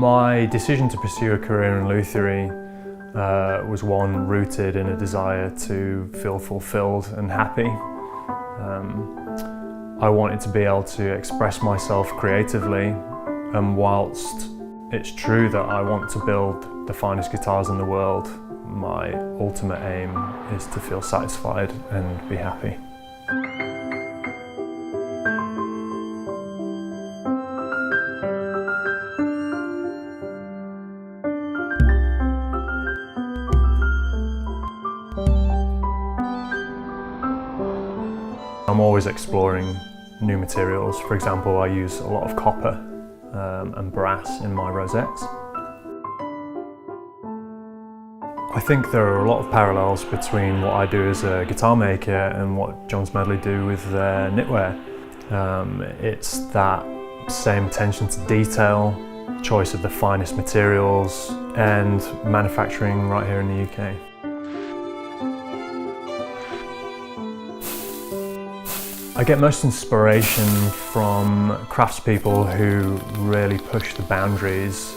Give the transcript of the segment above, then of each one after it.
My decision to pursue a career in luthiery was one rooted in a desire to feel fulfilled and happy. I wanted to be able to express myself creatively, and whilst it's true that I want to build the finest guitars in the world, my ultimate aim is to feel satisfied and be happy. I'm always exploring new materials. For example, I use a lot of copper and brass in my rosettes. I think there are a lot of parallels between what I do as a guitar maker and what John Smedley do with their knitwear. It's that same attention to detail, choice of the finest materials, and manufacturing right here in the UK. I get most inspiration from craftspeople who really push the boundaries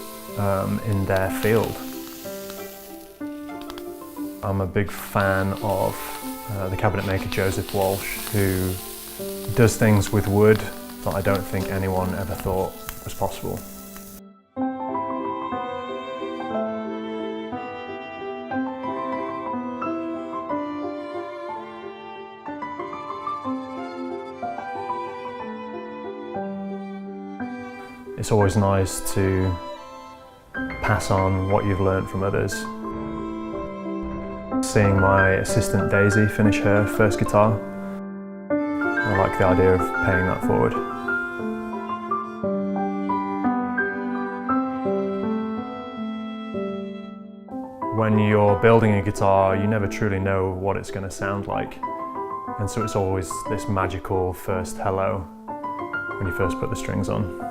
in their field. I'm a big fan of the cabinet maker Joseph Walsh, who does things with wood that I don't think anyone ever thought was possible. It's always nice to pass on what you've learned from others. Seeing my assistant Daisy finish her first guitar, I like the idea of paying that forward. When you're building a guitar, you never truly know what it's going to sound like. And so it's always this magical first hello when you first put the strings on.